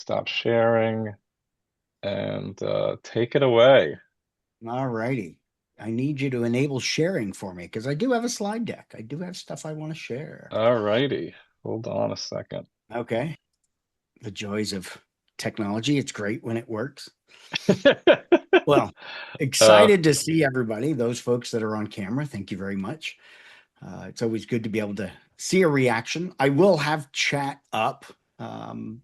Stop sharing and take it away. All righty. I need you to enable sharing for me because I do have a slide deck. I do have stuff I want to share. All righty. Hold on a second. Okay. The joys of technology. It's great when it works. Well, Uh, excited to see everybody, those folks that are on camera. Thank you very much. It's always good to be able to see a reaction. I will have chat up. Um,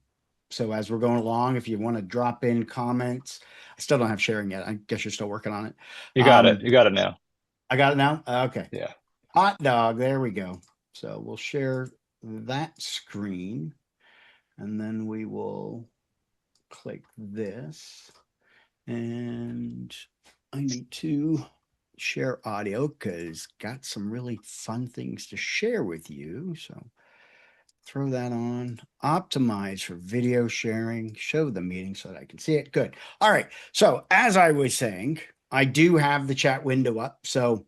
so as we're going along, if you want to drop in comments, I still don't have sharing yet. I guess you're still working on it. you got it. Um, You got it now. I got it now. Okay. Yeah. Hot dog. There we go. So we'll share that screen and then we will click this. And I need to share audio because got some really fun things to share with you. So throw that on, optimize for video sharing, show the meeting so that I can see it. Good. All right. So as I was saying, I do have the chat window up. So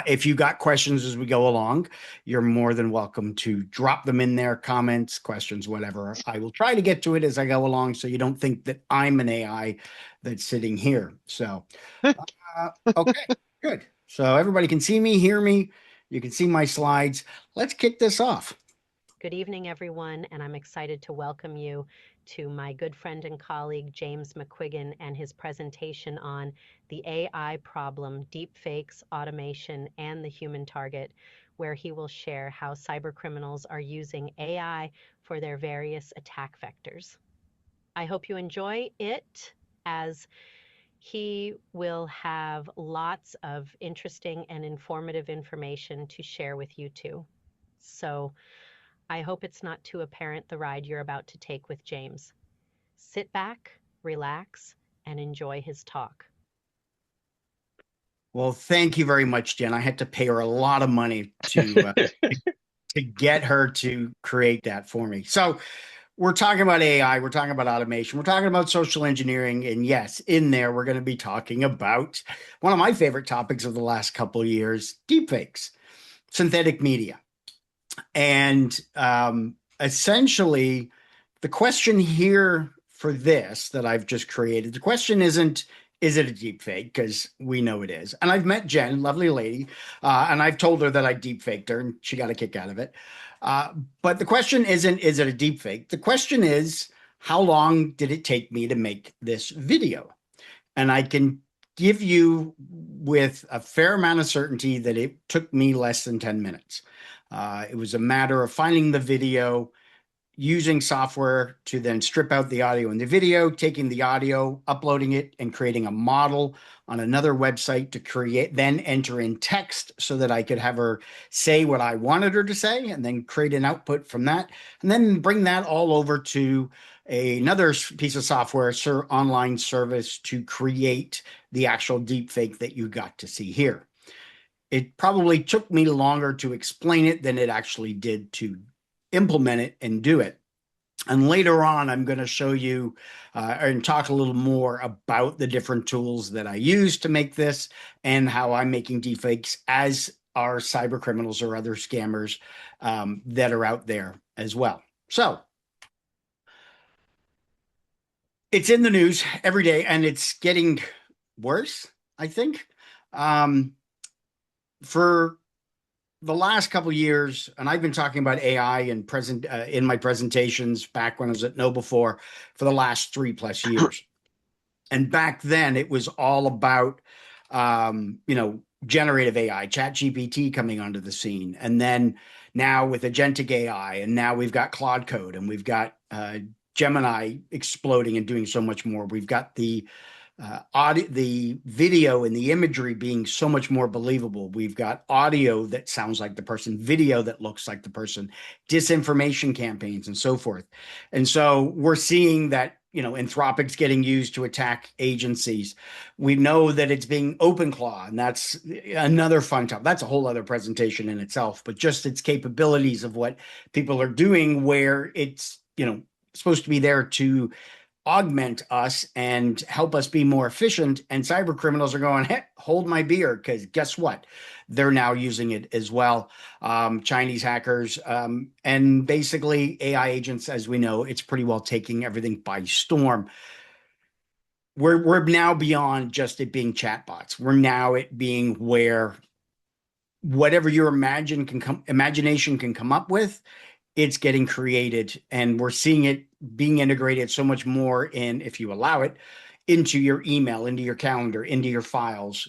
if you got questions as we go along, you're more than welcome to drop them in there, comments, questions, whatever. I will try to get to it as I go along so you don't think that I'm an AI that's sitting here. So, okay, good. So everybody can see me, hear me. You can see my slides. Let's kick this off. Good evening, everyone, and I'm excited to welcome you to my good friend and colleague, James McQuiggan, and his presentation on the AI problem, deepfakes, automation, and the human target, where he will share how cybercriminals are using AI for their various attack vectors. I hope you enjoy it, as he will have lots of interesting and informative information to share with you too. So I hope it's not too apparent the ride you're about to take with James. Sit back, relax, and enjoy his talk. Well, thank you very much, Jen. I had to pay her a lot of money to get her to create that for me. So we're talking about AI, we're talking about automation, we're talking about social engineering, and yes, in there we're going to be talking about one of my favorite topics of the last couple of years: deepfakes, synthetic media. And essentially, the question here for this that I've just created, the question isn't, is it a deep fake? Because we know it is. And I've met Jen, lovely lady, and I've told her that I deep faked her and she got a kick out of it. But the question isn't, is it a deep fake? The question is, how long did it take me to make this video? And I can give you with a fair amount of certainty that it took me less than 10 minutes. It was a matter of finding the video, using software to then strip out the audio and the video, taking the audio, uploading it, and creating a model on another website to create, then enter in text so that I could have her say what I wanted her to say, and then create an output from that, and then bring that all over to another piece of software, online service, to create the actual deep fake that you got to see here. It probably took me longer to explain it than it actually did to implement it and do it. And later on, I'm going to show you and talk a little more about the different tools that I use to make this and how I'm making deepfakes, as are cyber criminals or other scammers that are out there as well. So it's in the news every day, and it's getting worse, I think. For the last couple of years, and I've been talking about AI and present in my presentations back when I was at KnowBe4 for the last 3+ years. And back then, it was all about generative AI, Chat GPT coming onto the scene, and then now with agentic AI, and now we've got Claude Code, and we've got Gemini exploding and doing so much more. We've got the the video and the imagery being so much more believable. We've got audio that sounds like the person, video that looks like the person, disinformation campaigns, and so forth. And so we're seeing that, Anthropic's getting used to attack agencies. We know that it's being OpenClaw, and that's another fun topic. That's a whole other presentation in itself, but just its capabilities of what people are doing, where it's, supposed to be there to augment us and help us be more efficient. And cyber criminals are going, hey, hold my beer, because guess what? They're now using it as well. Chinese hackers, and basically AI agents, as we know, it's pretty well taking everything by storm. We're now beyond just it being chatbots. We're now it being where whatever your imagination can come up with, it's getting created, and we're seeing it being integrated so much more in, if you allow it, into your email, into your calendar, into your files,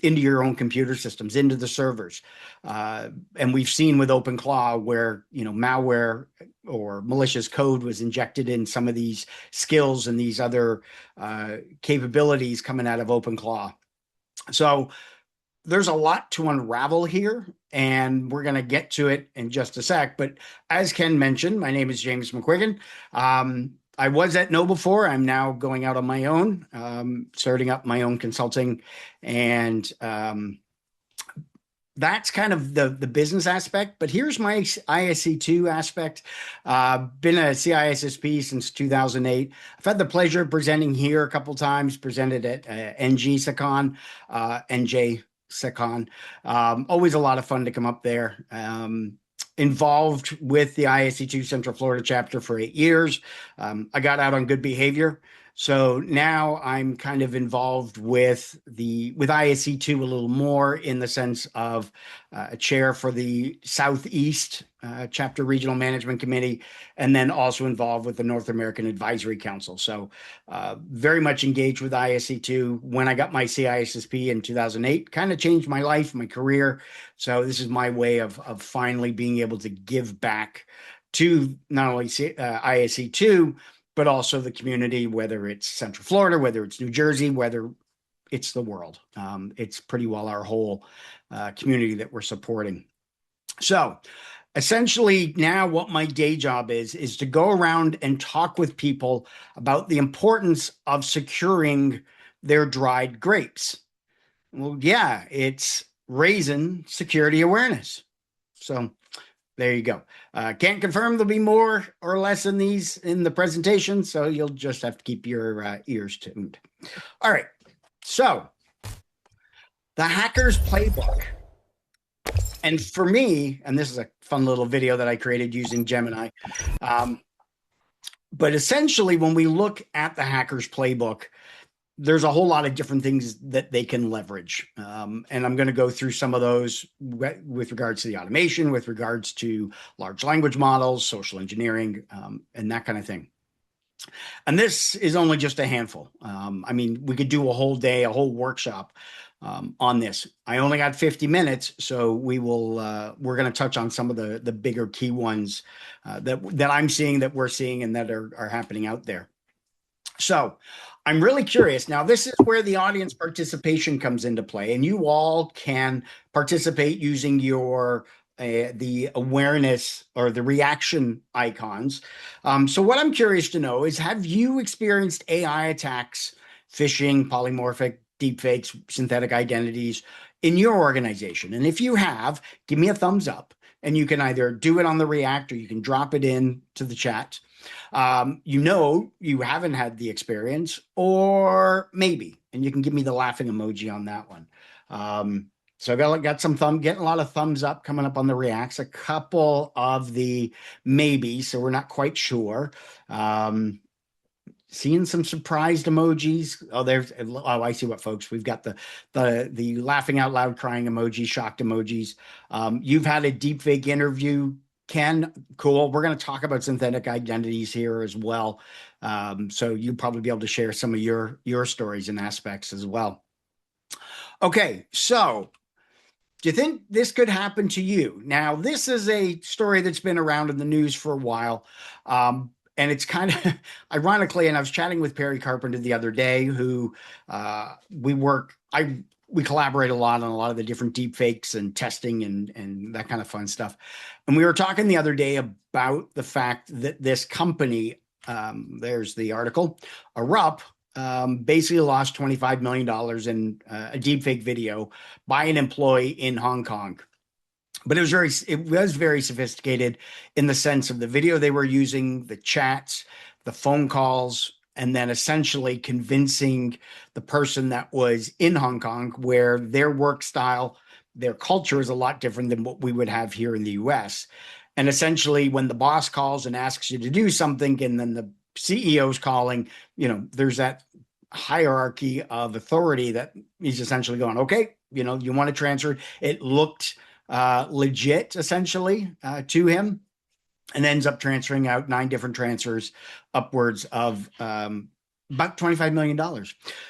into your own computer systems, into the servers. And we've seen with OpenClaw where, malware or malicious code was injected in some of these skills and these other capabilities coming out of OpenClaw. So there's a lot to unravel here, and we're going to get to it in just a sec. But as Ken mentioned, my name is James McQuiggan. I was at Know before. I'm now going out on my own, starting up my own consulting, and that's kind of the business aspect. But here's my ISC2 aspect. Been a CISSP since 2008. I've had the pleasure of presenting here a couple times, presented at NGSecon, NJSecon. Always a lot of fun to come up there. Involved with the ISC2 Central Florida chapter for 8 years. I got out on good behavior. So now I'm kind of involved with ISC2 a little more, in the sense of a chair for the Southeast Chapter Regional Management Committee, and then also involved with the North American Advisory Council. So very much engaged with ISC2. When I got my CISSP in 2008, kind of changed my life, my career. So this is my way of finally being able to give back to not only ISC2, but also the community, whether it's Central Florida, whether it's New Jersey, whether it's the world. It's pretty well our whole community that we're supporting. So essentially now what my day job is to go around and talk with people about the importance of securing their dried grapes. Well, yeah, it's raising security awareness. So there you go. Can't confirm there'll be more or less in the presentation, so you'll just have to keep your ears tuned. All right. So the hacker's playbook. And for me, and this is a fun little video that I created using Gemini, but essentially when we look at the hacker's playbook, there's a whole lot of different things that they can leverage. And I'm going to go through some of those with regards to the automation, with regards to large language models, social engineering, and that kind of thing. And this is only just a handful. I mean, we could do a whole day, a whole workshop on this. I only got 50 minutes, so we're going to touch on some of the bigger key ones that I'm seeing, that we're seeing, and that are happening out there. So I'm really curious. Now, this is where the audience participation comes into play, and you all can participate using the awareness or the reaction icons. So what I'm curious to know is, have you experienced AI attacks, phishing, polymorphic, deepfakes, synthetic identities in your organization? And if you have, give me a thumbs up, and you can either do it on the React or you can drop it in to the chat. You haven't had the experience, or maybe, and you can give me the laughing emoji on that one. So I got getting a lot of thumbs up coming up on the reacts, a couple of the maybe, so we're not quite sure. Seeing some surprised emojis. I see what, folks. We've got the laughing out loud, crying emoji, shocked emojis. You've had a deepfake interview, Ken. Cool. We're going to talk about synthetic identities here as well. So you'll probably be able to share some of your stories and aspects as well. Okay, so do you think this could happen to you? Now, this is a story that's been around in the news for a while. And it's kind of ironically, and I was chatting with Perry Carpenter the other day, who we collaborate a lot on a lot of the different deep fakes and testing and that kind of fun stuff. And we were talking the other day about the fact that this company, there's the article, Erupt, basically lost $25 million in a deepfake video by an employee in Hong Kong. But it was very sophisticated in the sense of the video they were using, the chats, the phone calls, and then essentially convincing the person that was in Hong Kong, where their work style, their culture is a lot different than what we would have here in the US. And essentially, when the boss calls and asks you to do something, and then the CEO's calling, there's that hierarchy of authority that he's essentially going, okay, you want to transfer. It looked legit essentially to him, and ends up transferring out 9 different transfers upwards of about $25 million.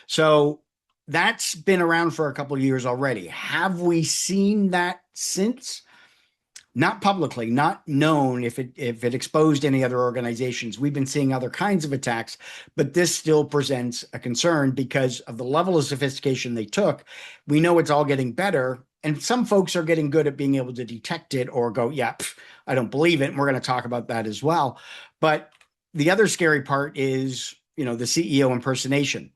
So that's been around for a couple of years already. Have we seen that since? Not publicly, not known if it exposed any other organizations. We've been seeing other kinds of attacks, but this still presents a concern because of the level of sophistication they took. We know it's all getting better, and some folks are getting good at being able to detect it or go, yeah, I don't believe it. And we're going to talk about that as well. But the other scary part is, the CEO impersonation.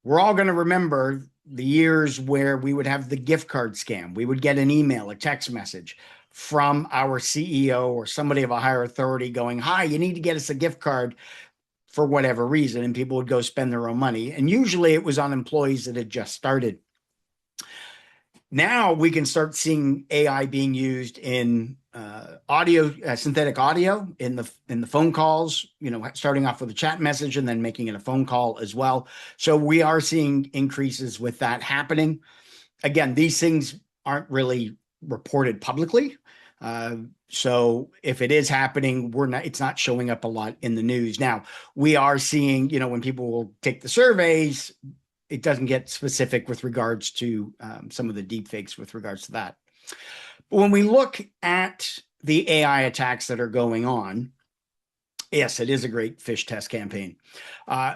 We're all going to remember the years where we would have the gift card scam. We would get an email, a text message from our CEO or somebody of a higher authority going, hi, you need to get us a gift card for whatever reason. And people would go spend their own money. And usually it was on employees that had just started. Now we can start seeing AI being used in synthetic audio in the phone calls, starting off with a chat message and then making it a phone call as well. So we are seeing increases with that happening. Again, these things aren't really reported publicly. So if it is happening, it's not showing up a lot in the news. Now, we are seeing, when people will take the surveys, it doesn't get specific with regards to some of the deep fakes with regards to that. But when we look at the AI attacks that are going on, yes, it is a great fish test campaign.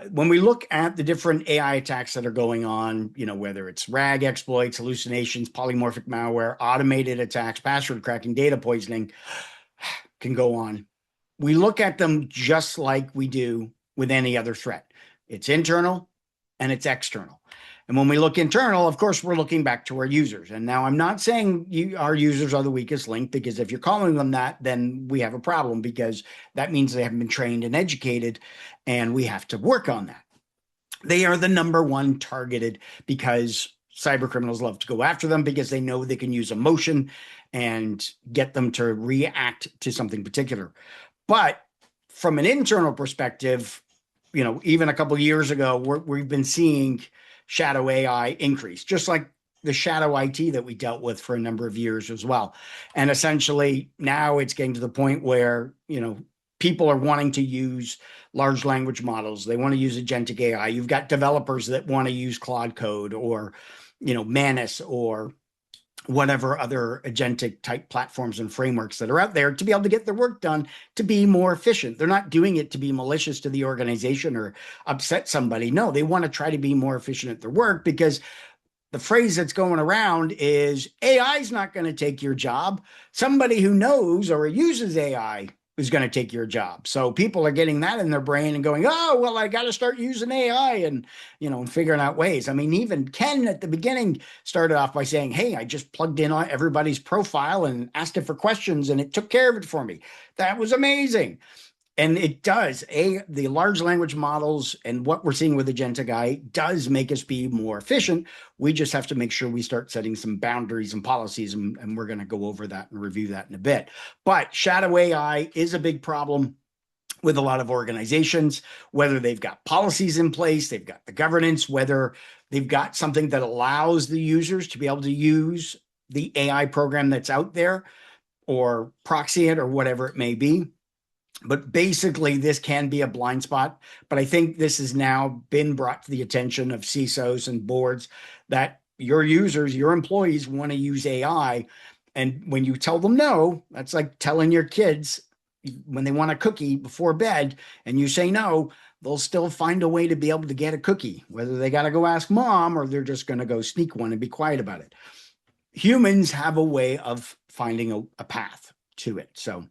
When we look at the different AI attacks that are going on, whether it's RAG exploits, hallucinations, polymorphic malware, automated attacks, password cracking, data poisoning, can go on. We look at them just like we do with any other threat. It's internal and it's external. And when we look internal, of course, we're looking back to our users. And now I'm not saying our users are the weakest link, because if you're calling them that, then we have a problem, because that means they haven't been trained and educated, and we have to work on that. They are the number one targeted, because cyber criminals love to go after them because they know they can use emotion and get them to react to something particular. But from an internal perspective, even a couple of years ago, we've been seeing shadow AI increase, just like the shadow IT that we dealt with for a number of years as well. And essentially now it's getting to the point where, people are wanting to use large language models. They want to use agentic AI. You've got developers that want to use Claude Code or, Manus or whatever other agentic type platforms and frameworks that are out there to be able to get their work done, to be more efficient. They're not doing it to be malicious to the organization or upset somebody. No, they want to try to be more efficient at their work, because the phrase that's going around is AI is not going to take your job. Somebody who knows or uses AI is going to take your job. So people are getting that in their brain and going, oh, well, I got to start using AI and, and figuring out ways. I mean, even Ken at the beginning started off by saying, hey, I just plugged in on everybody's profile and asked it for questions and it took care of it for me. That was amazing. And it does. The large language models and what we're seeing with agentic AI does make us be more efficient. We just have to make sure we start setting some boundaries and policies, and we're going to go over that and review that in a bit. But shadow AI is a big problem with a lot of organizations, whether they've got policies in place, they've got the governance, whether they've got something that allows the users to be able to use the AI program that's out there or proxy it or whatever it may be. But basically, this can be a blind spot. But I think this has now been brought to the attention of CISOs and boards that your users, your employees want to use AI. And when you tell them no, that's like telling your kids when they want a cookie before bed and you say no, they'll still find a way to be able to get a cookie, whether they got to go ask mom or they're just going to go sneak one and be quiet about it. Humans have a way of finding a path to it. So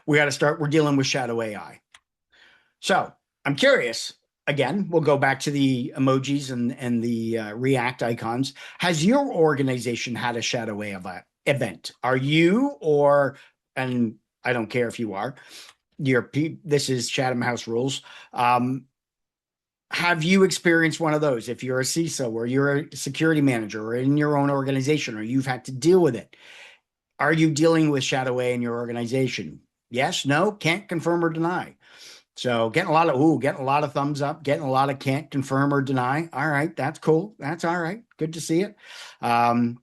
we're dealing with shadow AI. So I'm curious, again, we'll go back to the emojis and the React icons. Has your organization had a shadow AI event? Are you, and I don't care if you are, this is Chatham House rules. Have you experienced one of those? If you're a CISO or you're a security manager or in your own organization or you've had to deal with it, are you dealing with shadow AI in your organization? Yes, no, can't confirm or deny. So getting a lot of thumbs up, getting a lot of can't confirm or deny. All right, that's cool. That's all right. Good to see it. Um,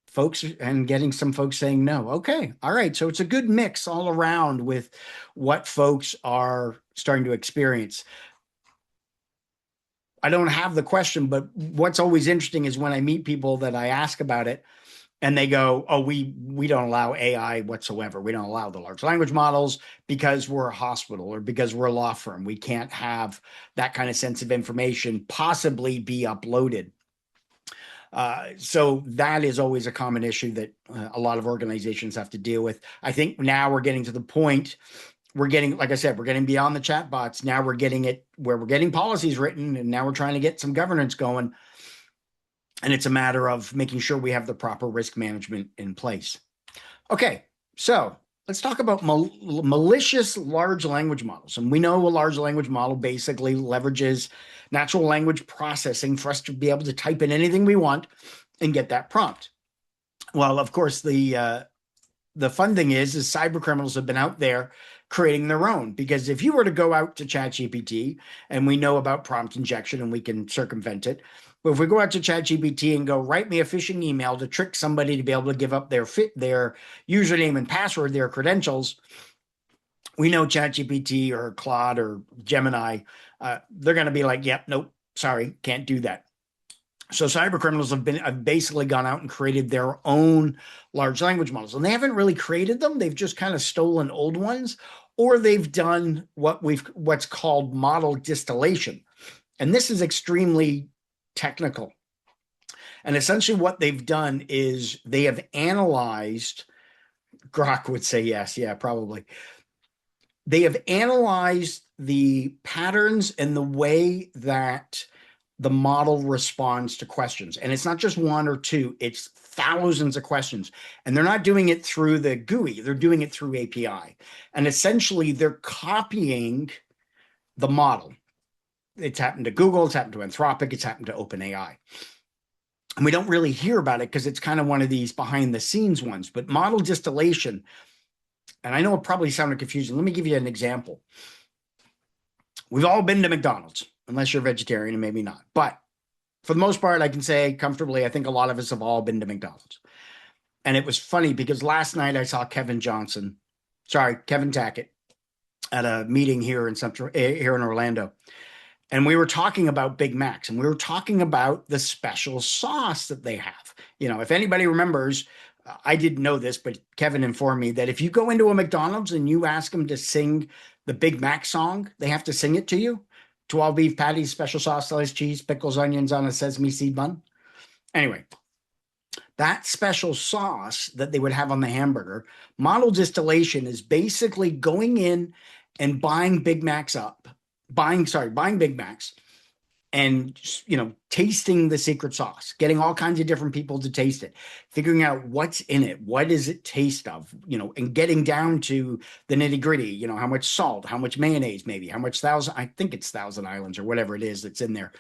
Folks and getting some folks saying no. Okay, all right. So it's a good mix all around with what folks are starting to experience. I don't have the question, but what's always interesting is when I meet people that I ask about it and they go, "Oh, we don't allow AI whatsoever. We don't allow the large language models because we're a hospital or because we're a law firm. We can't have that kind of sensitive information possibly be uploaded." So that is always a common issue that a lot of organizations have to deal with. I think now we're getting to the point we're getting, like I said, we're getting beyond the chat bots. Now we're getting it where we're getting policies written, and now we're trying to get some governance going. And it's a matter of making sure we have the proper risk management in place. Okay, so let's talk about malicious large language models. And we know a large language model basically leverages natural language processing for us to be able to type in anything we want and get that prompt. Well, of course, the fun thing is cyber criminals have been out there creating their own. Because if you were to go out to ChatGPT, and we know about prompt injection and we can circumvent it, but if we go out to ChatGPT and go, write me a phishing email to trick somebody to be able to give up their username and password, their credentials, we know ChatGPT or Claude or Gemini, they're going to be like, yep, nope, sorry, can't do that. So cyber criminals have basically gone out and created their own large language models, and they haven't really created them. They've just kind of stolen old ones, or they've done what's called model distillation. And this is extremely technical. And essentially what they've done is they have analyzed, Grok would say yes, yeah, probably. They have analyzed the patterns and the way that the model responds to questions. And it's not just one or two, it's thousands of questions. And they're not doing it through the GUI, they're doing it through API. And essentially, they're copying the model. It's happened to Google, it's happened to Anthropic, it's happened to OpenAI. And we don't really hear about it because it's kind of one of these behind the scenes ones. But model distillation, and I know it probably sounded confusing. Let me give you an example. We've all been to McDonald's, unless you're a vegetarian, and maybe not. But for the most part, I can say comfortably, I think a lot of us have all been to McDonald's. And it was funny because last night I saw Kevin Tackett, at a meeting here in Orlando. And we were talking about Big Macs, and we were talking about the special sauce that they have. If anybody remembers, I didn't know this, but Kevin informed me that if you go into a McDonald's and you ask them to sing the Big Mac song, they have to sing it to you. 12 beef patties, special sauce, sliced cheese, pickles, onions on a sesame seed bun. Anyway, that special sauce that they would have on the hamburger, model distillation is basically going in and buying Big Macs and tasting the secret sauce, getting all kinds of different people to taste it, figuring out what's in it, what does it taste of, and getting down to the nitty gritty, how much salt, how much mayonnaise, maybe how much I think it's Thousand Islands or whatever it is that's in there.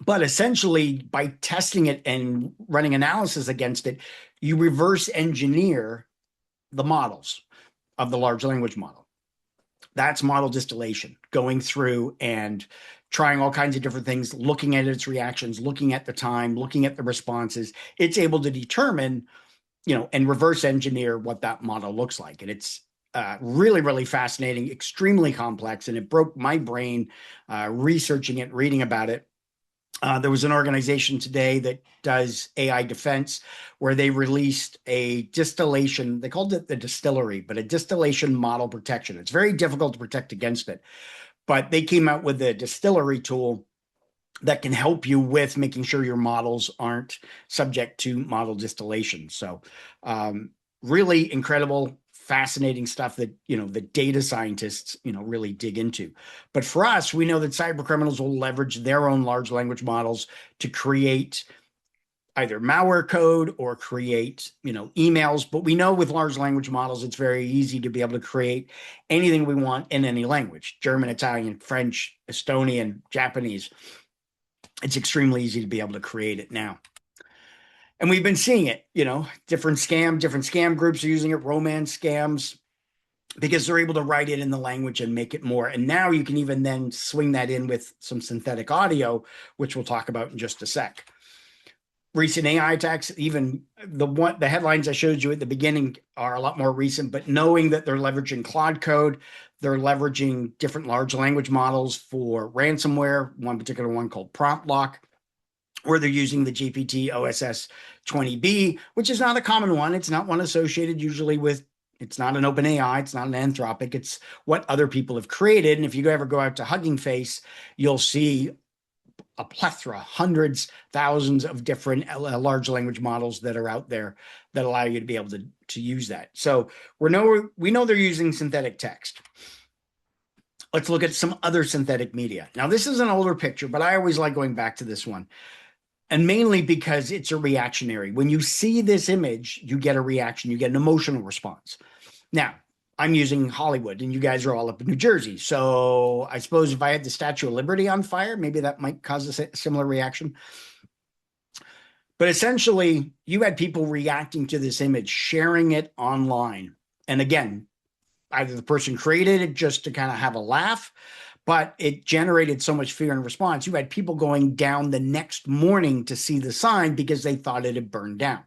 But essentially, by testing it and running analysis against it, you reverse engineer the models of the large language model. That's model distillation, going through and trying all kinds of different things, looking at its reactions, looking at the time, looking at the responses. It's able to determine, and reverse engineer what that model looks like. And it's really, really fascinating, extremely complex. And it broke my brain researching it, reading about it. There was an organization today that does AI defense where they released a distillation, they called it the distillery, but a distillation model protection. It's very difficult to protect against it, but they came out with a distillery tool that can help you with making sure your models aren't subject to model distillation. So really incredible, fascinating stuff that the data scientists really dig into. But for us, we know that cyber criminals will leverage their own large language models to create either malware code or create, emails. But we know with large language models, it's very easy to be able to create anything we want in any language: German, Italian, French, Estonian, Japanese. It's extremely easy to be able to create it now. And we've been seeing it, different scam groups are using it, romance scams, because they're able to write it in the language and make it more. And now you can even then swing that in with some synthetic audio, which we'll talk about in just a sec. Recent AI attacks, even the headlines I showed you at the beginning are a lot more recent, but knowing that they're leveraging Claude code, they're leveraging different large language models for ransomware, one particular one called Prompt Lock, where they're using the GPT OSS 20B, which is not a common one. It's not one associated usually with, it's not an OpenAI, it's not an Anthropic, it's what other people have created. And if you ever go out to Hugging Face, you'll see a plethora, hundreds, thousands of different large language models that are out there that allow you to be able to use that. So we know they're using synthetic text. Let's look at some other synthetic media. Now, this is an older picture, but I always like going back to this one. And mainly because it's a reactionary. When you see this image, you get a reaction, you get an emotional response. Now, I'm using Hollywood, and you guys are all up in New Jersey. So I suppose if I had the Statue of Liberty on fire, maybe that might cause a similar reaction. But essentially, you had people reacting to this image, sharing it online. And again, either the person created it just to kind of have a laugh, but it generated so much fear and response. You had people going down the next morning to see the sign because they thought it had burned down.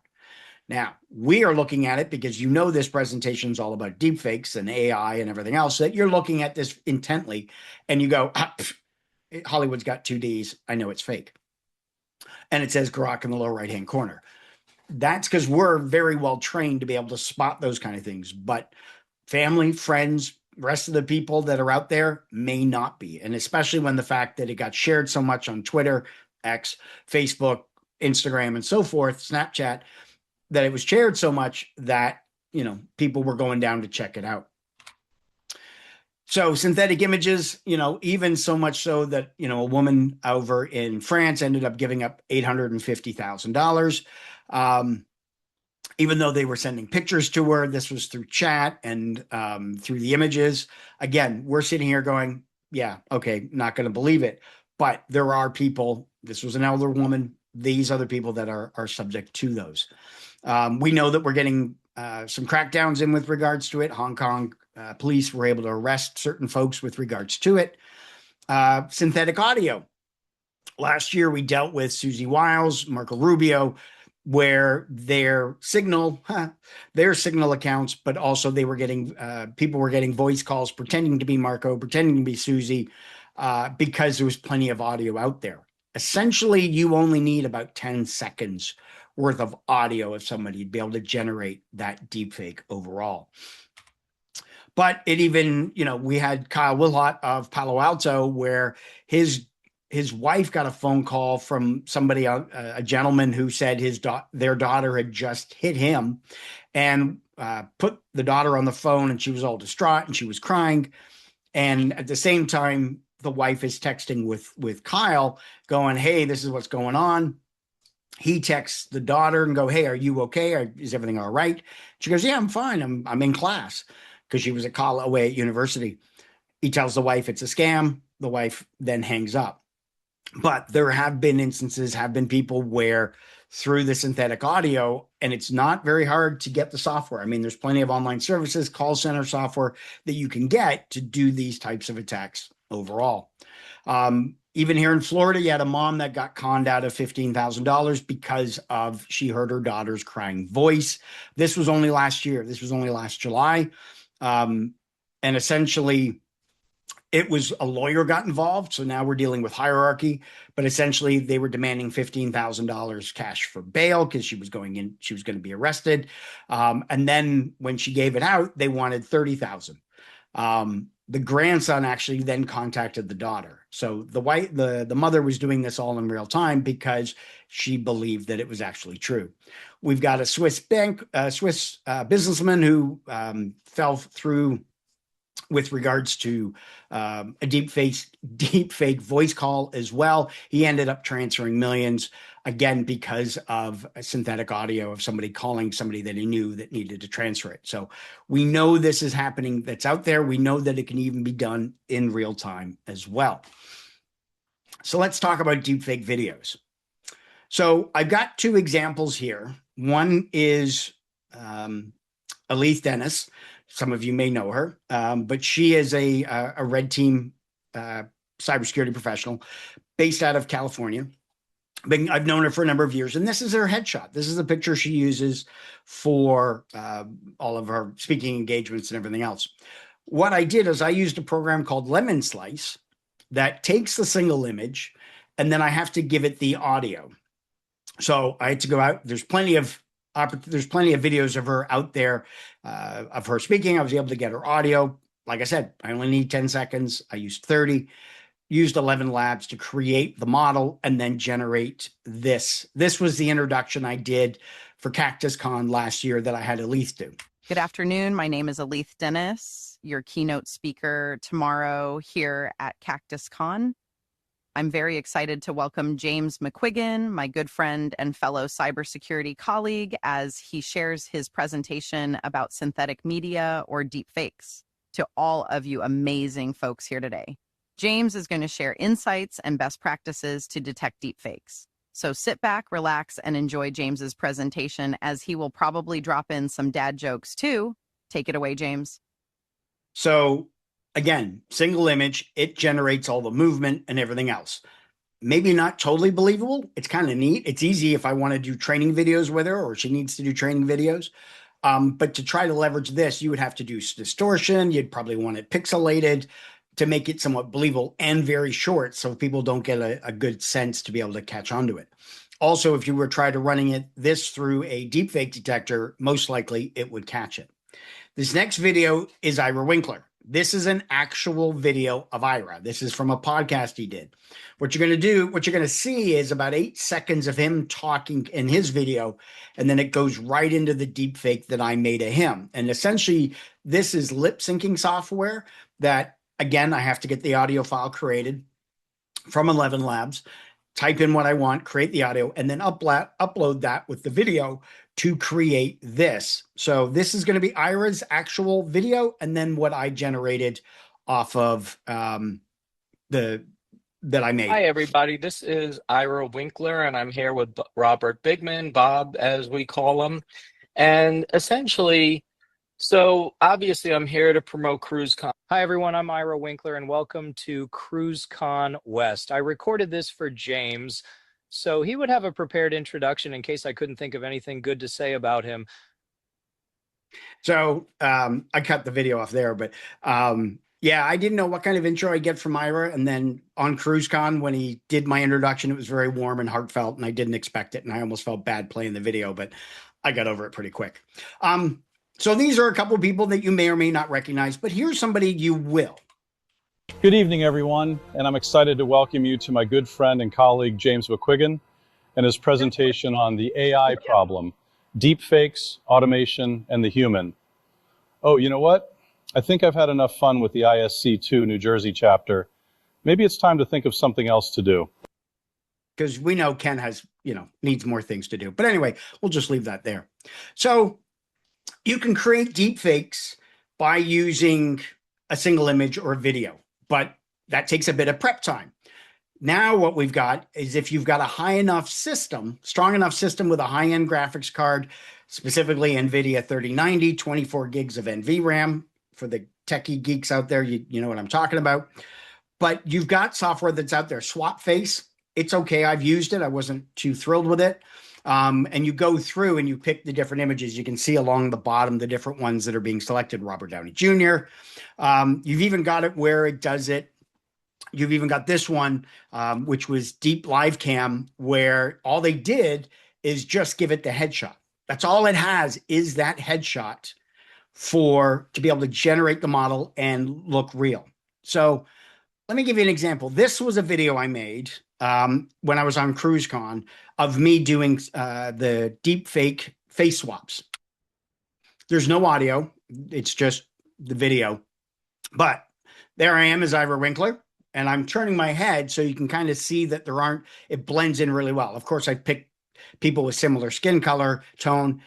Now, we are looking at it because this presentation is all about deepfakes and AI and everything else, that you're looking at this intently and you go, Hollywood's got 2Ds. I know it's fake. And it says Grok in the lower right-hand corner. That's because we're very well trained to be able to spot those kind of things. But family, friends, rest of the people that are out there may not be. And especially when the fact that it got shared so much on Twitter, X, Facebook, Instagram, and so forth, Snapchat, that it was shared so much that, people were going down to check it out. So synthetic images, even so much so that, a woman over in France ended up giving up $850,000. Even though they were sending pictures to her, this was through chat and through the images. Again, we're sitting here going, yeah, okay, not going to believe it. But there are people, this was an elder woman, these other people that are subject to those. We know that we're getting some crackdowns in with regards to it. Hong Kong police were able to arrest certain folks with regards to it. Synthetic audio. Last year, we dealt with Susie Wiles, Marco Rubio, where their signal accounts, but also they were getting, people were getting voice calls pretending to be Marco, pretending to be Susie, because there was plenty of audio out there. Essentially, you only need about 10 seconds worth of audio of somebody to be able to generate that deepfake overall. But it even, we had Kyle Willhott of Palo Alto, where his wife got a phone call from somebody, a gentleman who said their daughter had just hit him, and put the daughter on the phone, and she was all distraught and she was crying. And at the same time, the wife is texting with Kyle going, hey, this is what's going on. He texts the daughter and go, hey, are you okay? Is everything all right? She goes, yeah, I'm fine. I'm in class, because she was away at university. He tells the wife it's a scam. The wife then hangs up. But there have been instances, have been people where through the synthetic audio, and it's not very hard to get the software. I mean, there's plenty of online services, call center software that you can get to do these types of attacks overall. Even here in Florida, you had a mom that got conned out of $15,000 because she heard her daughter's crying voice. This was only last year. This was only last July. And essentially, it was a lawyer got involved. So now we're dealing with hierarchy. But essentially, they were demanding $15,000 cash for bail because she was going to be arrested. And then when she gave it out, they wanted $30,000. The grandson actually then contacted the daughter. So the mother was doing this all in real time because she believed that it was actually true. We've got a Swiss businessman who fell through with regards to a deep fake voice call as well. He ended up transferring millions, again, because of a synthetic audio of somebody calling somebody that he knew that needed to transfer it. So we know this is happening, that's out there. We know that it can even be done in real time as well. So let's talk about deepfake videos. So I've got two examples here. One is Elise Dennis. Some of you may know her, but she is a red team cybersecurity professional based out of California. I've known her for a number of years, and this is her headshot. This is the picture she uses for all of her speaking engagements and everything else. What I did is I used a program called Lemon Slice that takes the single image, and then I have to give it the audio. So I had to go out. There's plenty of videos of her out there of her speaking. I was able to get her audio. Like I said, I only need 10 seconds. I used 30. Used 11 labs to create the model and then generate this. This was the introduction I did for CactusCon last year that I had Elise do. Good afternoon. My name is Elise Dennis, your keynote speaker tomorrow here at CactusCon. I'm very excited to welcome James McQuiggan, my good friend and fellow cybersecurity colleague, as he shares his presentation about synthetic media or deepfakes to all of you amazing folks here today. James is going to share insights and best practices to detect deepfakes. So sit back, relax, and enjoy James's presentation, as he will probably drop in some dad jokes too. Take it away, James. So again, single image, it generates all the movement and everything else. Maybe not totally believable. It's kind of neat. It's easy if I want to do training videos with her, or she needs to do training videos. But to try to leverage this, you would have to do distortion. You'd probably want it pixelated to make it somewhat believable and very short, so people don't get a good sense to be able to catch onto it. Also, if you were trying to running this through a deepfake detector, most likely it would catch it. This next video is Ira Winkler. This is an actual video of Ira. This is from a podcast he did. What you're going to see is about 8 seconds of him talking in his video, and then it goes right into the deepfake that I made of him. And essentially, this is lip syncing software that, again, I have to get the audio file created from 11 Labs, type in what I want, create the audio, and then upload that with the video to create this. So this is going to be Ira's actual video, and then what I generated off of that I made. Hi, everybody. This is Ira Winkler, and I'm here with Robert Bigman, Bob, as we call him. And essentially, so obviously I'm here to promote CruiseCon. Hi, everyone. I'm Ira Winkler, and welcome to CruiseCon West. I recorded this for James, so he would have a prepared introduction in case I couldn't think of anything good to say about him. So I cut the video off there, but yeah, I didn't know what kind of intro I get from Ira. And then on CruiseCon, when he did my introduction, it was very warm and heartfelt, and I didn't expect it. And I almost felt bad playing the video, but I got over it pretty quick. So these are a couple of people that you may or may not recognize, but here's somebody you will. Good evening, everyone, and I'm excited to welcome you to my good friend and colleague, James McQuiggan, and his presentation on the AI problem, deepfakes, automation, and the human. Oh, you know what? I think I've had enough fun with the ISC2 New Jersey chapter. Maybe it's time to think of something else to do. Because we know Ken has, needs more things to do. But anyway, we'll just leave that there. So you can create deepfakes by using a single image or a video, but that takes a bit of prep time. Now what we've got is, if you've got a high enough system, strong enough system with a high-end graphics card, specifically NVIDIA 3090, 24 gigs of NVRAM, for the techie geeks out there, you know what I'm talking about. But you've got software that's out there. Swap Face, it's okay. I've used it. I wasn't too thrilled with it. And you go through and you pick the different images. You can see along the bottom the different ones that are being selected. Robert Downey Jr. You've even got it where it does it. You've even got this one, which was Deep Live Cam, where all they did is just give it the headshot. That's all it has, is that headshot to be able to generate the model and look real. So let me give you an example. This was a video I made when I was on CruiseCon of me doing the deep fake face swaps. There's no audio. It's just the video. But there I am as Ira Winkler, and I'm turning my head so you can kind of see that it blends in really well. Of course, I picked people with similar skin color, tone.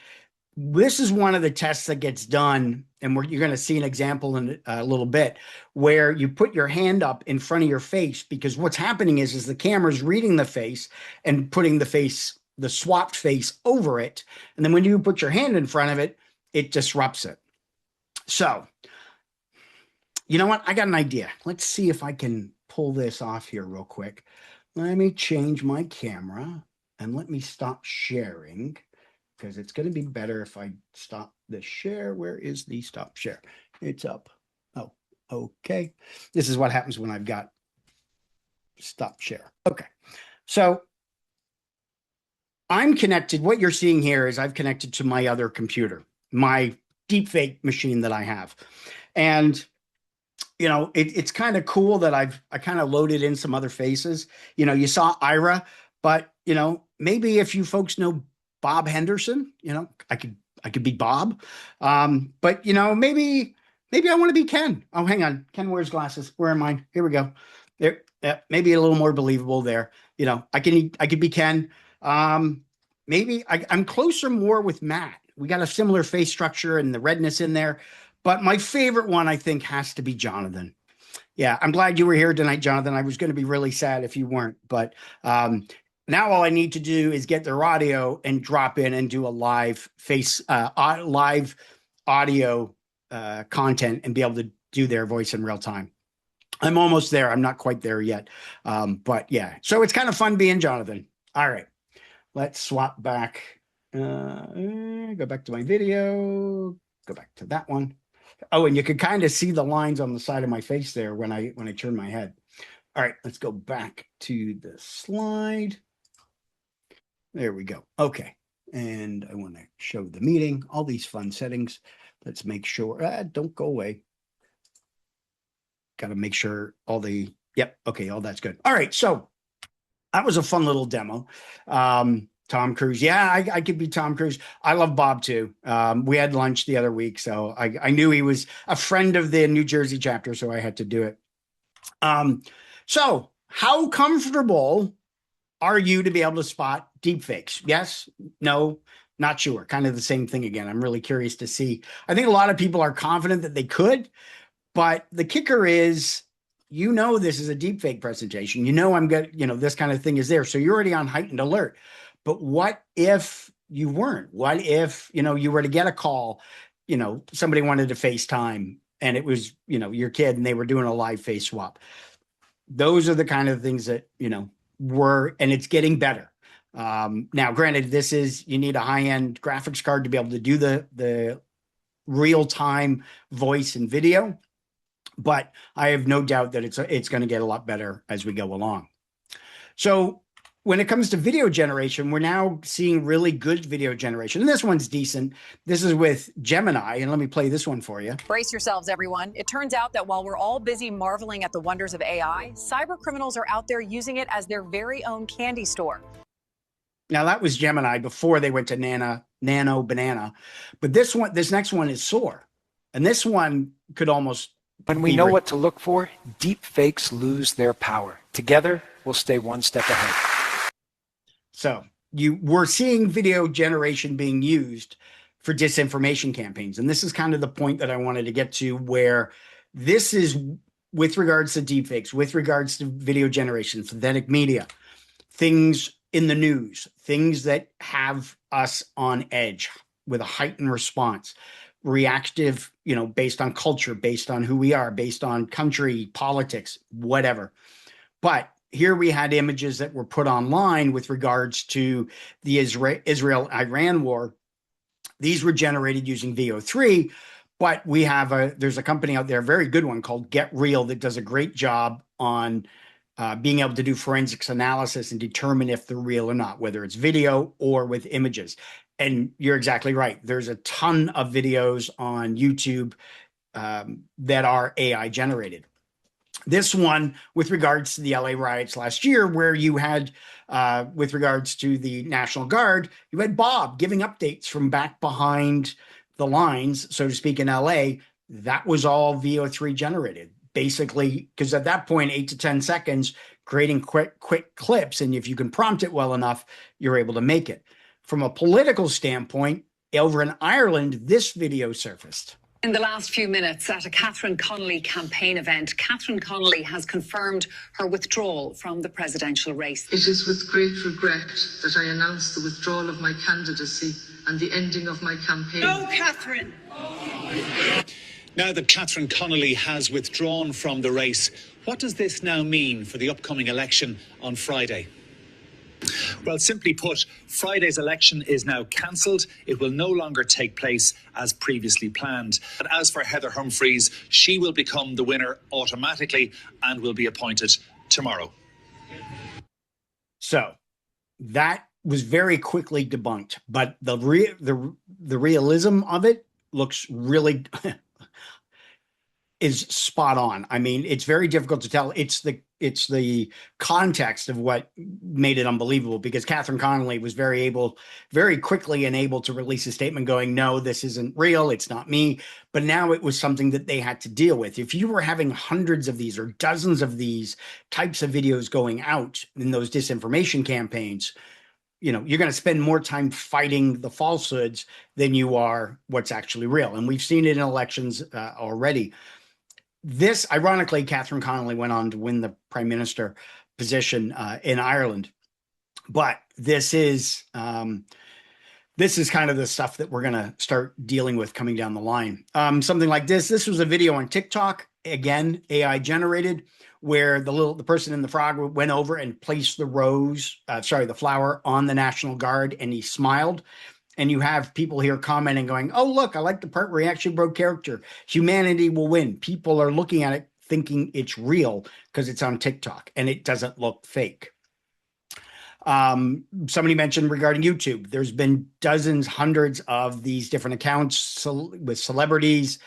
This is one of the tests that gets done, and you're going to see an example in a little bit, where you put your hand up in front of your face, because what's happening is the camera's reading the face and putting the swapped face over it. And then when you put your hand in front of it, it disrupts it. So, you know what? I got an idea. Let's see if I can pull this off here real quick. Let me change my camera and let me stop sharing, because it's going to be better if I stop the share. Where is the stop share? It's up. Oh, okay. This is what happens when I've got stop share. Okay. So I'm connected. What you're seeing here is I've connected to my other computer, my deepfake machine that I have. And you know, it's kind of cool that I kind of loaded in some other faces. You know, you saw Ira, but you know, maybe if you folks know Bob Henderson, you know, I could be Bob. But you know, maybe I want to be Ken. Oh, hang on. Ken wears glasses. Where am I? Here we go. There, maybe a little more believable there. You know, I could be Ken. Maybe I'm closer more with Matt. We got a similar face structure and the redness in there. But my favorite one, I think, has to be Jonathan. Yeah, I'm glad you were here tonight, Jonathan. I was going to be really sad if you weren't. But now all I need to do is get their audio and drop in and do a live audio content and be able to do their voice in real time. I'm almost there. I'm not quite there yet. But yeah, so it's kind of fun being Jonathan. All right, let's swap back. Go back to my video. Go back to that one. Oh, and you can kind of see the lines on the side of my face there when I turn my head. All right, let's go back to the slide. There we go. Okay, and I want to show the meeting, all these fun settings. Let's make sure, don't go away. Got to make sure yep, okay, all that's good. All right, so that was a fun little demo. Tom Cruise. Yeah, I could be Tom Cruise. I love Bob too. We had lunch the other week, so I knew he was a friend of the New Jersey chapter, so I had to do it. So how comfortable are you to be able to spot deepfakes? Yes, no, not sure. Kind of the same thing again. I'm really curious to see. I think a lot of people are confident that they could, but the kicker is, you know, this is a deepfake presentation. You know, this kind of thing is there. So you're already on heightened alert. But what if you weren't? What if, you know, you were to get a call, you know, somebody wanted to FaceTime and it was, you know, your kid and they were doing a live face swap? Those are the kind of things that, you know, and it's getting better. Now, granted, you need a high-end graphics card to be able to do the real-time voice and video, but I have no doubt that it's going to get a lot better as we go along. So when it comes to video generation, we're now seeing really good video generation. And this one's decent. This is with Gemini. And let me play this one for you. Brace yourselves, everyone. It turns out that while we're all busy marveling at the wonders of AI, cyber criminals are out there using it as their very own candy store. Now, that was Gemini before they went to Nano Banana. But this next one is Soar. And this one could almost... When we know what to look for, deep fakes lose their power. Together, we'll stay one step ahead. So we're seeing video generation being used for disinformation campaigns. And this is kind of the point that I wanted to get to, where this is with regards to deepfakes, with regards to video generation, synthetic media, things in the news, things that have us on edge with a heightened response, reactive, you know, based on culture, based on who we are, based on country, politics, whatever. But here we had images that were put online with regards to the Israel-Iran war. These were generated using VO3, but there's a company out there, a very good one called Get Real, that does a great job on being able to do forensics analysis and determine if they're real or not, whether it's video or with images. And you're exactly right. There's a ton of videos on YouTube that are AI generated. This one, with regards to the LA riots last year, where you had, with regards to the National Guard, you had Bob giving updates from back behind the lines, so to speak, in LA, that was all VO3 generated. Basically, because at that point, 8 to 10 seconds, creating quick clips, and if you can prompt it well enough, you're able to make it. From a political standpoint, over in Ireland, this video surfaced. In the last few minutes at a Catherine Connolly campaign event, Catherine Connolly has confirmed her withdrawal from the presidential race. It is with great regret that I announce the withdrawal of my candidacy and the ending of my campaign. No, Catherine! Now that Catherine Connolly has withdrawn from the race, what does this now mean for the upcoming election on Friday? Well, simply put, Friday's election is now cancelled. It will no longer take place as previously planned. But as for Heather Humphreys, she will become the winner automatically and will be appointed tomorrow. So that was very quickly debunked, but the realism of it looks really is spot on. I mean, it's very difficult to tell. It's the context of what made it unbelievable, because Catherine Connolly was very quickly and able to release a statement going, no, this isn't real. It's not me. But now it was something that they had to deal with. If you were having hundreds of these or dozens of these types of videos going out in those disinformation campaigns, you're going to spend more time fighting the falsehoods than you are what's actually real. And we've seen it in elections already. This, ironically, Catherine Connolly went on to win the prime minister position in Ireland. But this is kind of the stuff that we're going to start dealing with coming down the line. Something like this. This was a video on TikTok, again, AI generated, where the person in the frog went over and placed the flower on the National Guard, and he smiled. And you have people here commenting going, oh, look, I like the part where he actually broke character. Humanity will win. People are looking at it thinking it's real because it's on TikTok and it doesn't look fake. Somebody mentioned regarding YouTube, there's been dozens, hundreds of these different accounts with celebrities,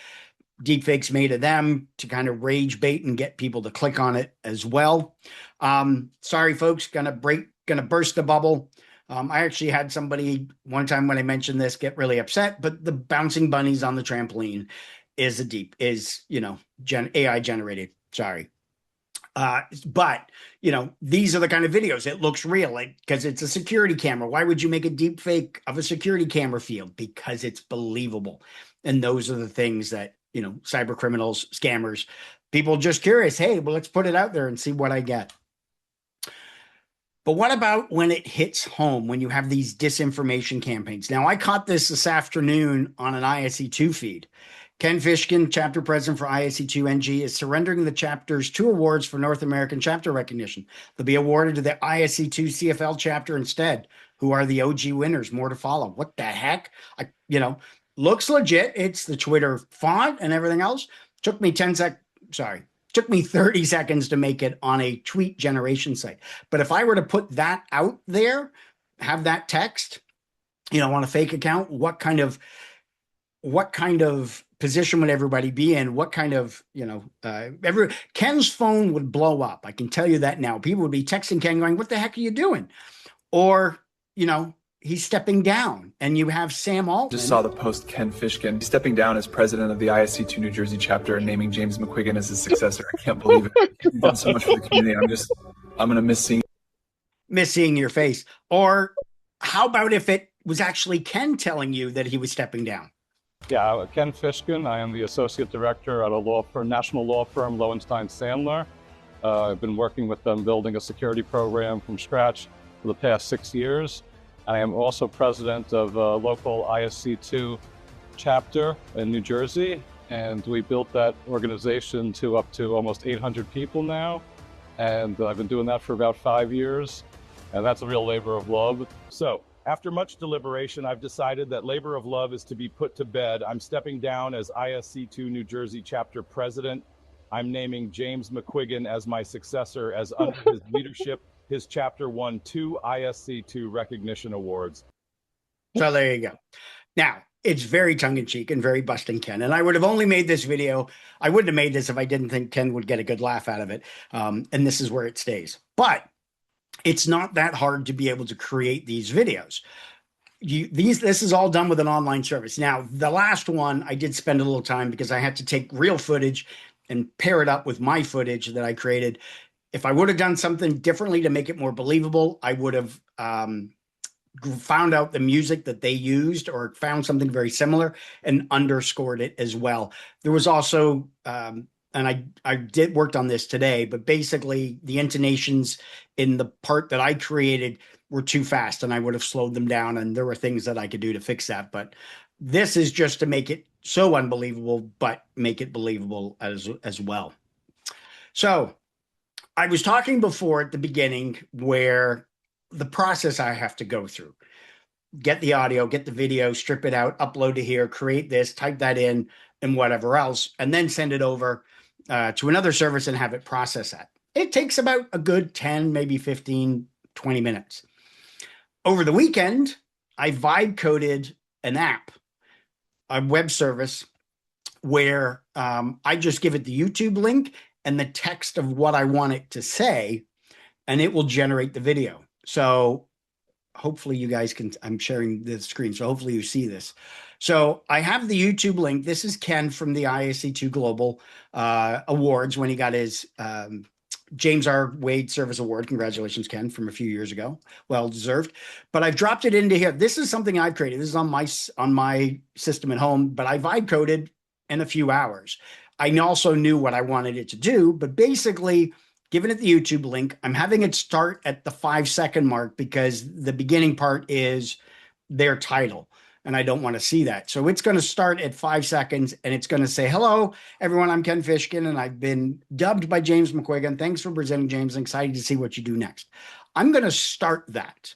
deepfakes made of them to kind of rage bait and get people to click on it as well. Sorry, folks, gonna burst the bubble. I actually had somebody one time when I mentioned this get really upset, but the bouncing bunnies on the trampoline is AI generated. Sorry. But these are the kind of videos. It looks real because it's a security camera. Why would you make a deep fake of a security camera field? Because it's believable. And those are the things that, cyber criminals, scammers, people just curious. Hey, well, let's put it out there and see what I get. But what about when it hits home, when you have these disinformation campaigns? Now, I caught this afternoon on an ISE2 feed. Ken Fishkin, chapter president for ISE2 NG, is surrendering the chapter's 2 awards for North American chapter recognition. They'll be awarded to the ISE2 CFL chapter instead, who are the OG winners. More to follow. What the heck? Looks legit. It's the Twitter font and everything else. Took me 30 seconds to make it on a tweet generation site. But if I were to put that out there, have that text, on a fake account, what kind of position would everybody be in? What kind of, Ken's phone would blow up. I can tell you that now. People would be texting Ken going, what the heck are you doing? Or, he's stepping down, and you have Sam Altman. Just saw the post Ken Fishkin stepping down as president of the ISC2 New Jersey chapter and naming James McQuiggan as his successor. I can't believe it. He's done so much for the community. I'm going to miss seeing your face. Or how about if it was actually Ken telling you that he was stepping down? Yeah, Ken Fishkin. I am the associate director at a national law firm, Lowenstein Sandler. I've been working with them building a security program from scratch for the past 6 years. I am also president of a local ISC2 chapter in New Jersey, and we built that organization to up to almost 800 people now. And I've been doing that for about 5 years, and that's a real labor of love. So after much deliberation, I've decided that labor of love is to be put to bed. I'm stepping down as ISC2 New Jersey chapter president. I'm naming James McQuiggan as my successor, as under his leadership, his chapter won 2 ISC2 recognition awards. So there you go. Now, it's very tongue-in-cheek and very busting Ken. And I would have only made this video. I wouldn't have made this if I didn't think Ken would get a good laugh out of it. And this is where it stays. But it's not that hard to be able to create these videos. this is all done with an online service. Now, the last one I did spend a little time because I had to take real footage and pair it up with my footage that I created. If I would have done something differently to make it more believable, I would have found out the music that they used or found something very similar and underscored it as well. There was also, and I did worked on this today, but basically the intonations in the part that I created were too fast and I would have slowed them down. And there were things that I could do to fix that. But this is just to make it so unbelievable, but make it believable as well. So I was talking before at the beginning where the process I have to go through, get the audio, get the video, strip it out, upload to here, create this, type that in and whatever else, and then send it over to another service and have it process that. It takes about a good 10, maybe 15, 20 minutes. Over the weekend, I vibe coded an app, a web service where I just give it the YouTube link and the text of what I want it to say, and it will generate the video. So hopefully you guys can, I'm sharing the screen, so hopefully you see this. So I have the YouTube link. This is Ken from the ISC2 Global Awards when he got his James R. Wade Service Award. Congratulations, Ken, from a few years ago. Well deserved. But I've dropped it into here. This is something I've created. This is on my system at home, but I vibe coded in a few hours. I also knew what I wanted it to do, but basically giving it the YouTube link, I'm having it start at the 5-second mark because the beginning part is their title. And I don't want to see that. So it's going to start at 5 seconds and it's going to say, hello, everyone, I'm Ken Fishkin and I've been dubbed by James McQuiggan. Thanks for presenting, James. I'm excited to see what you do next. I'm going to start that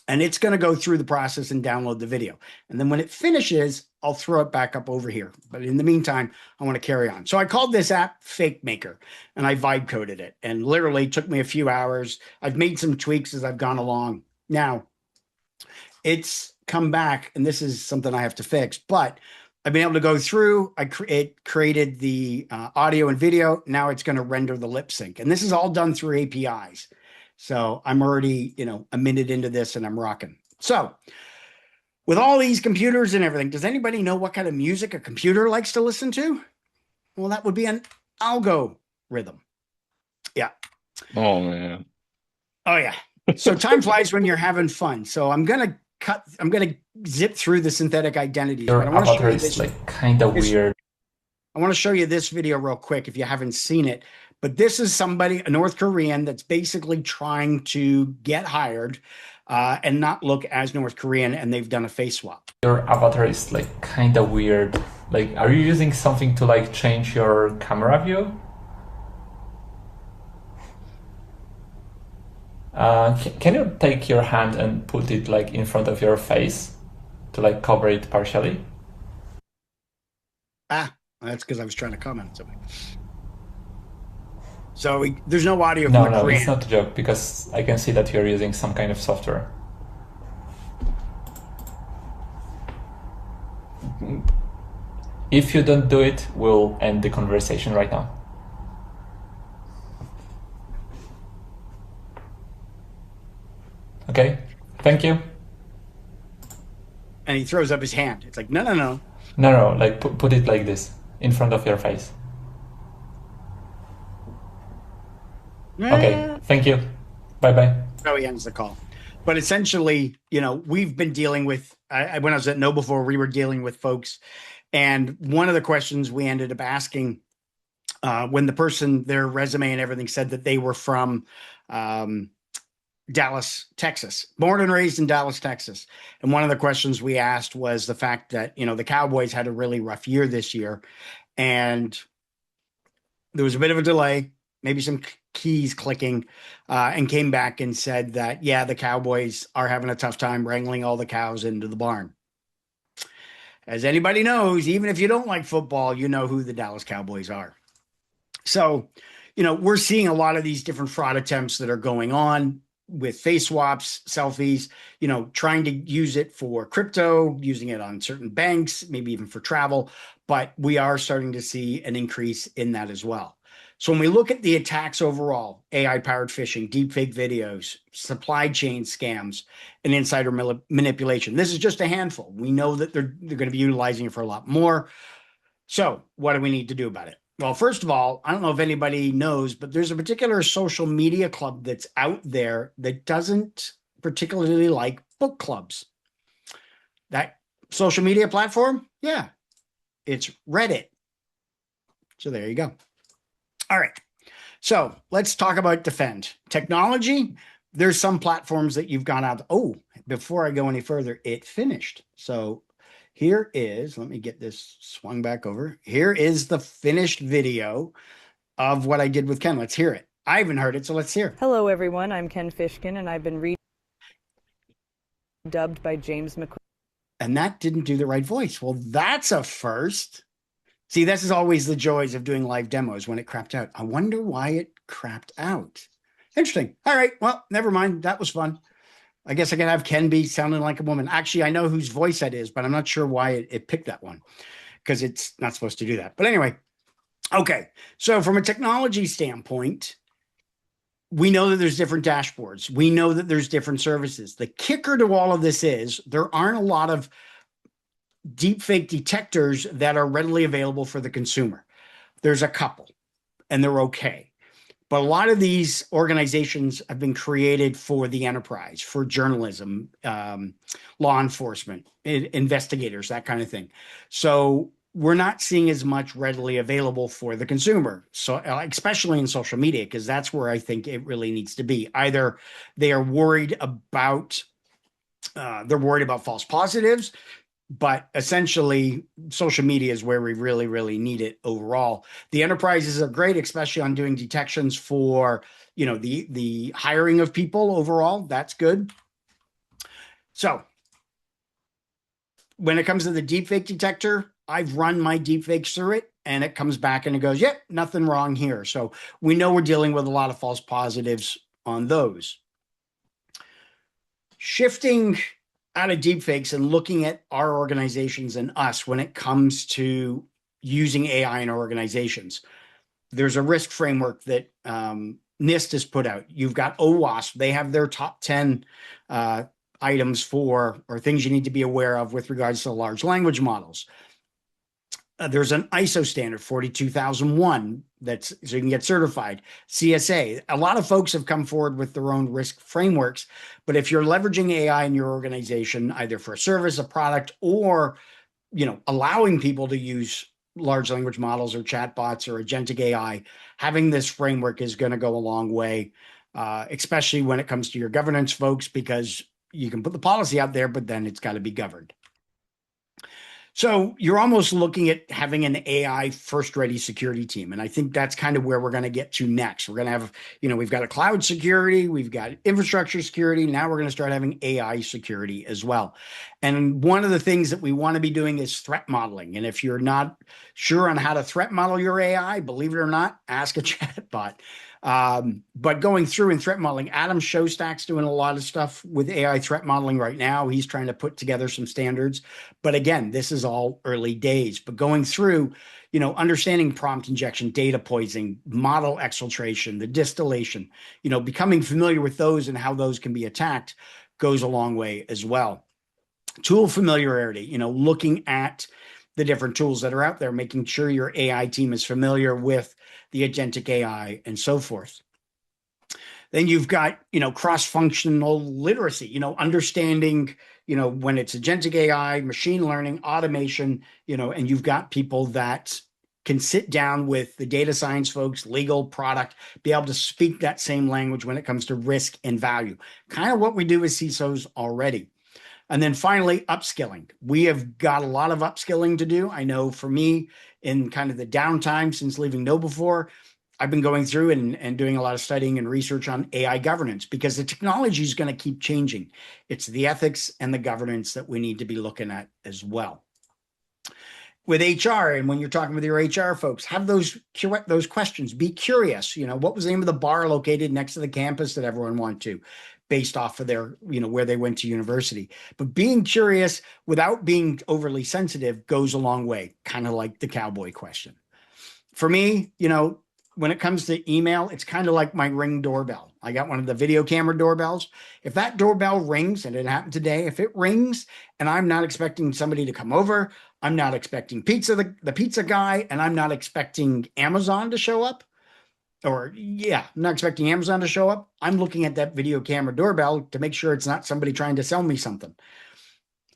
and it's going to go through the process and download the video. And then when it finishes, I'll throw it back up over here. But in the meantime, I want to carry on. So I called this app Fake Maker and I vibe coded it and literally took me a few hours. I've made some tweaks as I've gone along. Now it's come back and this is something I have to fix, but I've been able to go through. It created the audio and video. Now it's going to render the lip sync. And this is all done through APIs. So I'm already, a minute into this and I'm rocking. So with all these computers and everything, does anybody know what kind of music a computer likes to listen to? Well, that would be an algorithm. Yeah. Oh, man. Oh, yeah. So time flies when you're having fun. So I'm going to zip through the synthetic identities. Your avatar is like kind of weird. I want to show you this video real quick if you haven't seen it. But this is somebody, a North Korean, that's basically trying to get hired and not look as North Korean, and they've done a face swap. Your avatar is like kind of weird. Like, are you using something to like change your camera view? Can you take your hand and put it like in front of your face to like cover it partially? Ah, that's because I was trying to comment on something. So there's no audio from No, the no, Korean. it's not a joke because I can see that you're using some kind of software. If you don't do it, we'll end the conversation right now. Okay, thank you. And he throws up his hand. It's like, no, no, no. No, no, like put it like this, in front of your face. Okay, thank you. Bye-bye. So he ends the call. But essentially, we've been dealing with, when I was at Know before, we were dealing with folks. And one of the questions we ended up asking when the person, their resume and everything said that they were from Dallas, Texas, born and raised in Dallas, Texas. And one of the questions we asked was the fact that, the Cowboys had a really rough year this year. And there was a bit of a delay, maybe some keys clicking, and came back and said that, yeah, the Cowboys are having a tough time wrangling all the cows into the barn. As anybody knows, even if you don't like football, you know who the Dallas Cowboys are. So, we're seeing a lot of these different fraud attempts that are going on with face swaps, selfies, trying to use it for crypto, using it on certain banks, maybe even for travel. But we are starting to see an increase in that as well. So when we look at the attacks overall, AI-powered phishing, deepfake videos, supply chain scams, and insider manipulation, this is just a handful. We know that they're going to be utilizing it for a lot more. So what do we need to do about it? Well, first of all, I don't know if anybody knows, but there's a particular social media club that's out there that doesn't particularly like book clubs. That social media platform, yeah, it's Reddit. So there you go. All right. So let's talk about defend. Technology, there's some platforms that you've gone out. Oh, before I go any further, it finished. So here is, let me get this swung back over. Here is the finished video of what I did with Ken. Let's hear it. I haven't heard it, so let's hear it. Hello, everyone. I'm Ken Fishkin, and I've been dubbed by James McQuiggan. And that didn't do the right voice. Well, that's a first. See, this is always the joys of doing live demos when it crapped out. I wonder why it crapped out. Interesting. All right. Well, never mind. That was fun. I guess I can have Ken be sounding like a woman. Actually, I know whose voice that is, but I'm not sure why it picked that one because it's not supposed to do that. But anyway, okay. So from a technology standpoint, we know that there's different dashboards. We know that there's different services. The kicker to all of this is there aren't a lot of deepfake detectors that are readily available for the consumer. There's a couple, and they're okay. But a lot of these organizations have been created for the enterprise, for journalism, law enforcement, investigators, that kind of thing. So we're not seeing as much readily available for the consumer. So especially in social media, because that's where I think it really needs to be. Either they are worried about false positives, but essentially social media is where we really, really need it overall. The enterprises are great, especially on doing detections for, the hiring of people overall. That's good. So when it comes to the deepfake detector, I've run my deepfakes through it and it comes back and it goes, yep, nothing wrong here. So we know we're dealing with a lot of false positives on those. Shifting out of deepfakes and looking at our organizations and us when it comes to using AI in our organizations. There's a risk framework that NIST has put out. You've got OWASP. They have their top 10 items or things you need to be aware of with regards to large language models. There's an ISO standard, 42001, so you can get certified. CSA. A lot of folks have come forward with their own risk frameworks, but if you're leveraging AI in your organization, either for a service, a product, or allowing people to use large language models or chatbots or agentic AI, having this framework is going to go a long way, especially when it comes to your governance folks, because you can put the policy out there, but then it's got to be governed. So you're almost looking at having an AI first ready security team. And I think that's kind of where we're going to get to next. We're going to have, we've got a cloud security, we've got infrastructure security. Now we're going to start having AI security as well. And one of the things that we want to be doing is threat modeling. And if you're not sure on how to threat model your AI, believe it or not, ask a chatbot. But going through and threat modeling, Adam Showstack's doing a lot of stuff with AI threat modeling right now. He's trying to put together some standards. But again, this is all early days. But going through, understanding prompt injection, data poisoning, model exfiltration, the distillation, becoming familiar with those and how those can be attacked goes a long way as well. Tool familiarity, looking at the different tools that are out there, making sure your AI team is familiar with the agentic AI and so forth. Then you've got, cross-functional literacy, understanding, when it's agentic AI, machine learning, automation, and you've got people that can sit down with the data science folks, legal, product, be able to speak that same language when it comes to risk and value. Kind of what we do with CISOs already. And then finally, upskilling. We have got a lot of upskilling to do. I know for me, in kind of the downtime since leaving KnowBe4, I've been going through and doing a lot of studying and research on AI governance because the technology is going to keep changing. It's the ethics and the governance that we need to be looking at as well. With HR, and when you're talking with your HR folks, have those questions. Be curious. What was the name of the bar located next to the campus that everyone went to, based off of their, where they went to university. But being curious without being overly sensitive goes a long way, kind of like the cowboy question. For me, when it comes to email, it's kind of like my Ring doorbell. I got one of the video camera doorbells. If that doorbell rings, and it happened today, if it rings and I'm not expecting somebody to come over, I'm not expecting the pizza guy, and I'm not expecting Amazon to show up, I'm not expecting Amazon to show up. I'm looking at that video camera doorbell to make sure it's not somebody trying to sell me something.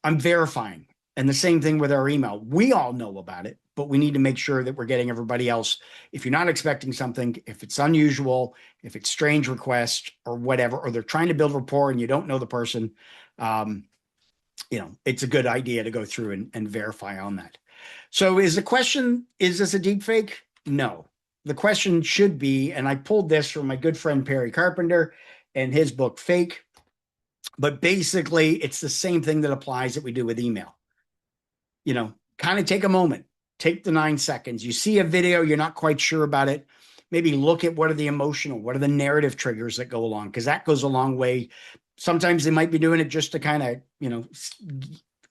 I'm verifying. And the same thing with our email. We all know about it, but we need to make sure that we're getting everybody else. If you're not expecting something, if it's unusual, if it's strange request or whatever, or they're trying to build rapport and you don't know the person, it's a good idea to go through and verify on that. So is the question, is this a deep fake? No. The question should be, and I pulled this from my good friend Perry Carpenter and his book Fake, but basically it's the same thing that applies that we do with email. Kind of take a moment, take the 9 seconds. You see a video, you're not quite sure about it. Maybe look at what are the narrative triggers that go along, because that goes a long way. Sometimes they might be doing it just to kind of,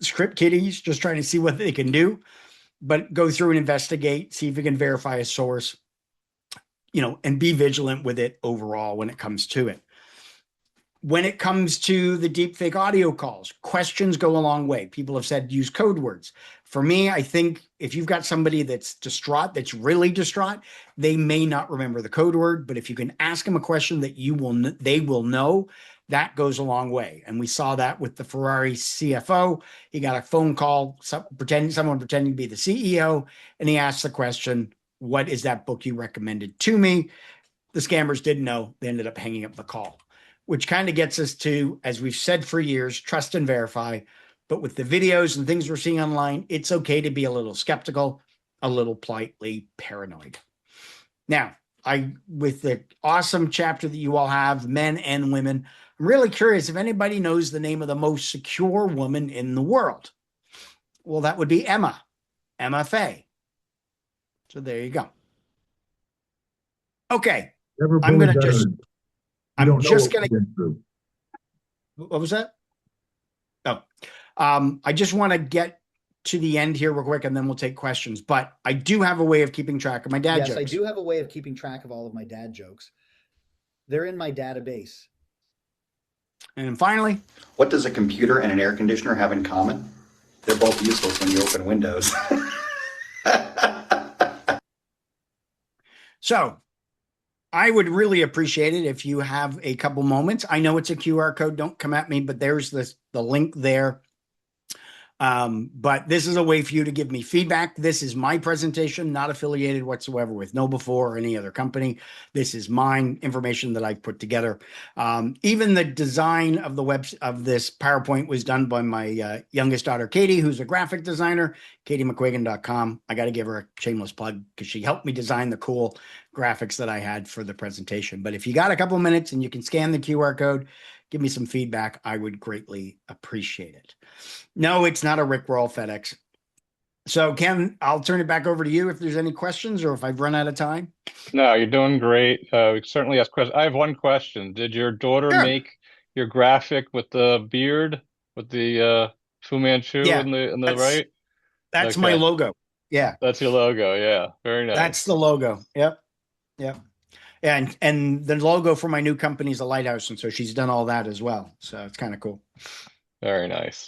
script kiddies, just trying to see what they can do, but go through and investigate, see if you can verify a source, and be vigilant with it overall when it comes to it. When it comes to the deepfake audio calls, questions go a long way. People have said use code words. For me, I think if you've got somebody that's distraught, that's really distraught, they may not remember the code word, but if you can ask them a question that they will know, that goes a long way. And we saw that with the Ferrari CFO. He got a phone call, someone pretending to be the CEO, and he asked the question, "What is that book you recommended to me?" The scammers didn't know. They ended up hanging up the call, which kind of gets us to, as we've said for years, trust and verify. But with the videos and things we're seeing online, it's okay to be a little skeptical, a little politely paranoid. Now, with the awesome chapter that you all have, men and women, I'm really curious if anybody knows the name of the most secure woman in the world. Well, that would be Emma Faye. So there you go. Okay. I'm going to just... I'm just going to... What was that? Oh, I just want to get to the end here real quick, and then we'll take questions. But I do have a way of keeping track of my dad jokes. Yes, I do have a way of keeping track of all of my dad jokes. They're in my database. And finally, what does a computer and an air conditioner have in common? They're both useless when you open windows. So I would really appreciate it if you have a couple moments. I know it's a QR code. Don't come at me, but there's the link there. But this is a way for you to give me feedback. This is my presentation, not affiliated whatsoever with KnowBe4 or any other company. This is mine, information that I put together. Even the design of this PowerPoint was done by my youngest daughter, Katie, who's a graphic designer, KatieMcQuiggan.com. I got to give her a shameless plug because she helped me design the cool graphics that I had for the presentation. But if you got a couple minutes and you can scan the QR code, give me some feedback, I would greatly appreciate it. No, it's not a Rickroll FedEx. So, Ken, I'll turn it back over to you if there's any questions or if I've run out of time. No, you're doing great. We certainly ask questions. I have one question. Did your daughter make your graphic with the beard, with the Fu Manchu in the right? That's my logo. Yeah. That's your logo. Yeah. Very nice. That's the logo. Yep. And the logo for my new company is a lighthouse, and so she's done all that as well. So it's kind of cool. Very nice.